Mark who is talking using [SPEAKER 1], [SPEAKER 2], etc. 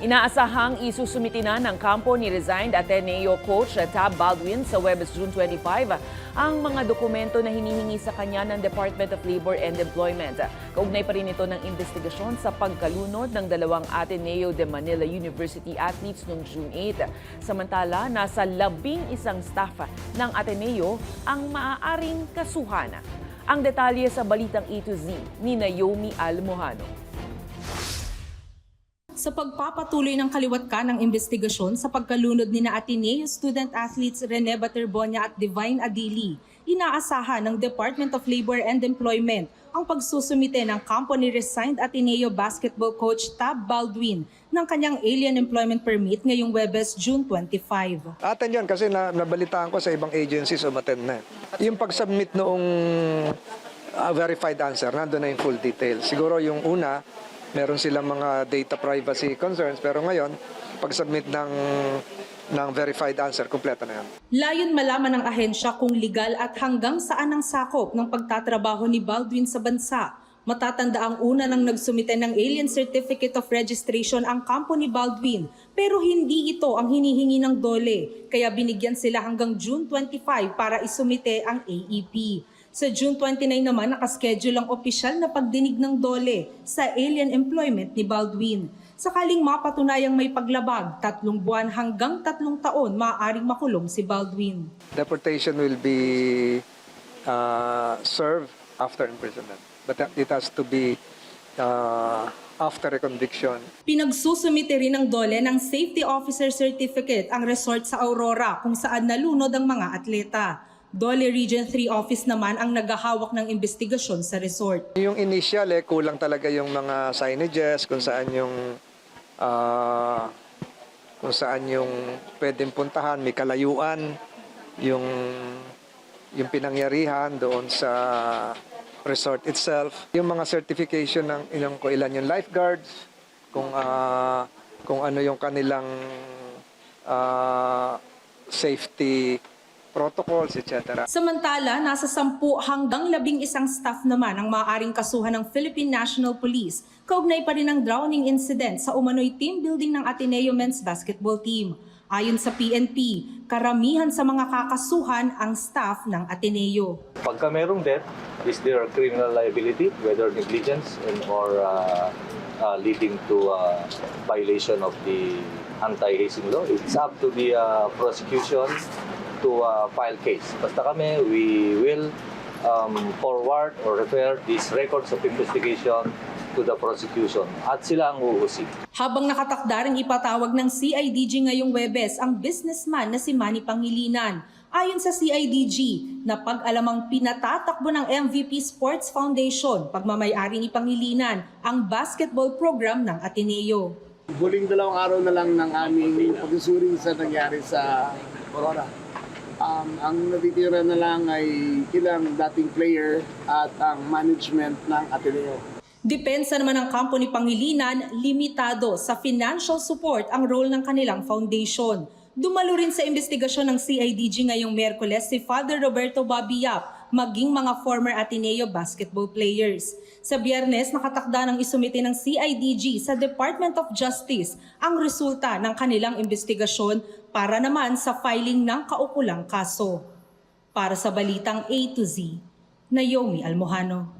[SPEAKER 1] Inaasahang isusumiti na ng kampo ni resigned Ateneo coach Tab Baldwin sa Huwebes, June 25 ang mga dokumento na hinihingi sa kanya ng Department of Labor and Employment. Kaugnay pa rin ito ng investigasyon sa pagkalunod ng dalawang Ateneo de Manila University athletes noong June 8. Samantala, nasa 11 staff ng Ateneo ang maaaring kasuhan. Ang detalye sa balitang A to Z ni Naomi Almojano.
[SPEAKER 2] Sa pagpapatuloy ng kaliwat ng investigasyon sa pagkalunod ni na Ateneo student-athletes Rene Baterbonia at Divine Adili, inaasahan ng Department of Labor and Employment ang pagsusumite ng kampo ni resigned Ateneo basketball coach Tab Baldwin ng kanyang alien employment permit ngayong Huwebes, June 25.
[SPEAKER 3] Atin yan kasi nabalitaan ko sa ibang agencies umattend na. Yung pag-submit noong verified answer, nandun na yung full details. Siguro yung una, meron silang mga data privacy concerns, pero ngayon, pag-submit ng verified answer, kumpleto na yan.
[SPEAKER 2] Layon malaman ng ahensya kung legal at hanggang saan ang sakop ng pagtatrabaho ni Baldwin sa bansa. Matatanda ang una nang nagsumite ng Alien Certificate of Registration ang kampo ni Baldwin, pero hindi ito ang hinihingi ng DOLE, kaya binigyan sila hanggang June 25 para isumite ang AEP. Sa June 29 naman, nakaschedule ang opisyal na pagdinig ng DOLE sa alien employment ni Baldwin. Sakaling mapatunayang may paglabag, 3 buwan hanggang 3 taon maaaring makulong si Baldwin.
[SPEAKER 3] Deportation will be served after imprisonment, but it has to be after a conviction.
[SPEAKER 2] Pinagsusumite rin ng DOLE ng Safety Officer Certificate ang resort sa Aurora kung saan nalunod ang mga atleta. DOLE Region 3 Office naman ang naghahawak ng investigasyon sa resort.
[SPEAKER 3] Yung initial, kulang talaga yung mga signages, kung saan yung pwedeng puntahan, may kalayuan, yung pinangyarihan doon sa resort itself. Yung mga certification ng ilan yung lifeguards, kung ano yung kanilang safety protocols, etc.
[SPEAKER 2] Samantala, nasa 10 hanggang 11 staff naman ang maaaring kasuhan ng Philippine National Police. Kaugnay pa rin ang drowning incident sa umano'y team building ng Ateneo men's basketball team. Ayon sa PNP, karamihan sa mga kakasuhan ang staff ng Ateneo.
[SPEAKER 4] Pagka merong death, is there a criminal liability, whether negligence or leading to violation of the anti-hazing law? It's up to the prosecution to file case. Basta kami, we will forward or refer these records of investigation to the prosecution at sila ang uusig.
[SPEAKER 2] Habang nakatakda ring ipatawag ng CIDG ngayong Huwebes ang businessman na si Manny Pangilinan. Ayon sa CIDG, na pag-alamang pinatatakbo ng MVP Sports Foundation, pagmamayari ni Pangilinan ang basketball program ng Ateneo.
[SPEAKER 5] Huling 2 araw na lang ng aming pagsusuri sa nangyari sa Aurora. Ang natitira na lang ay ilang dating player at ang management ng Ateneo.
[SPEAKER 2] Depensa naman ng kampo ni Pangilinan, limitado sa financial support ang role ng kanilang foundation. Dumalo rin sa investigasyon ng CIDG ngayong Miyerkules si Father Roberto Babiap, maging mga former Ateneo basketball players. Sa Biyernes, nakatakda ng isumite ng CIDG sa Department of Justice ang resulta ng kanilang investigasyon para naman sa filing ng kaukulang kaso. Para sa Balitang A to Z, Naomi Almojano.